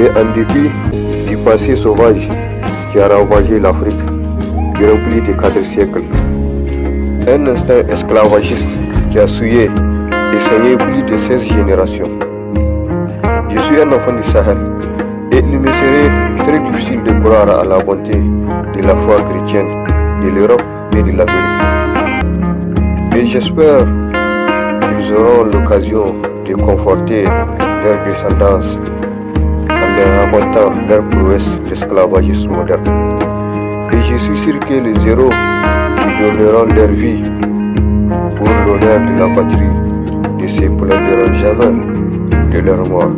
Et en dépit du passé sauvage qui a ravagé l'Afrique durant plus de 4 siècles, un instinct esclavagiste qui a souillé et saigné plus de 16 générations. Je suis un enfant du Sahel et il me serait très difficile de croire à la bonté de la foi chrétienne de l'Europe et de l'Amérique. Et j'espère qu'ils auront l'occasion de conforter leur descendance en leur racontant leur prouesse d'esclavagisme moderne. Et je suis sûr que les héros qui donneront leur vie pour l'honneur de la patrie ne se plaindront jamais de leur mort.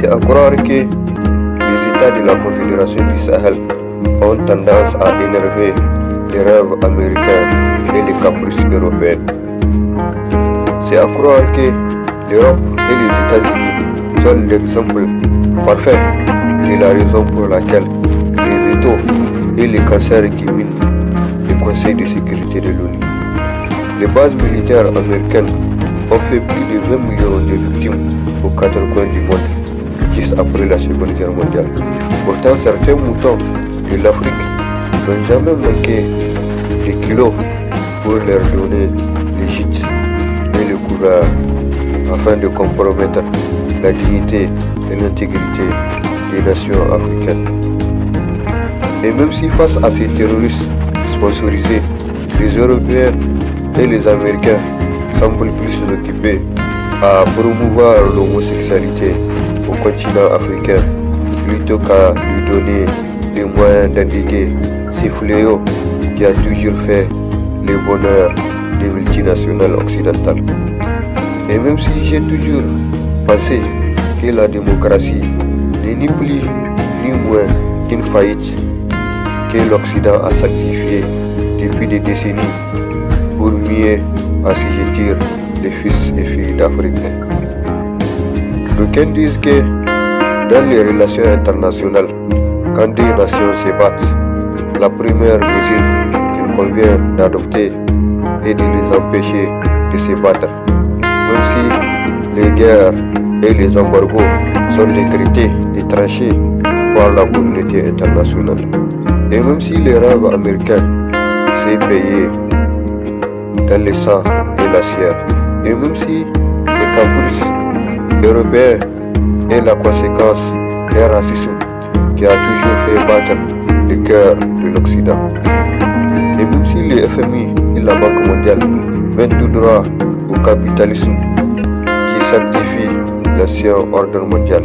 C'est à croire que les États de la Confédération du Sahel ont tendance à énerver les rêves américains et les caprices européens. C'est à croire que l'Europe et les États-Unis sont l'exemple parfait de la raison pour laquelle les vétos et les cancers qui minent le Conseil de sécurité de l'ONU. Les bases militaires américaines ont fait plus de 20 millions de victimes aux 4 coins du monde juste après la Seconde Guerre mondiale. Pourtant, certains moutons de l'Afrique n'ont jamais manqué de kilos pour leur donner les gîtes et le couvert afin de compromettre la dignité et l'intégrité des nations africaines. Et même si face à ces terroristes sponsorisés, les Européens et les Américains semblent plus s'occuper à promouvoir l'homosexualité au continent africain plutôt qu'à lui donner les moyens d'endiguer ces fléaux qui a toujours fait le bonheur des multinationales occidentales. Et même si j'ai toujours pensé que la démocratie n'est ni plus ni moins qu'une faillite que l'Occident a sacrifié depuis des décennies pour mieux assujettir les fils et filles d'Afrique. D'aucuns disent que dans les relations internationales, quand deux nations se battent, la première mesure qu'il convient d'adopter est de les empêcher de se battre. Même si les guerres et les embargos sont décrétés et tranchés par la communauté internationale. Et même si les rêves américains s'est payé dans le sang et la chair, et même si les caprices européens est la conséquence d'un racisme qui a toujours fait battre le cœur de l'Occident. Et même si le FMI et la Banque mondiale mènent tout droit au capitalisme qui sanctifie l'ancien ordre mondial,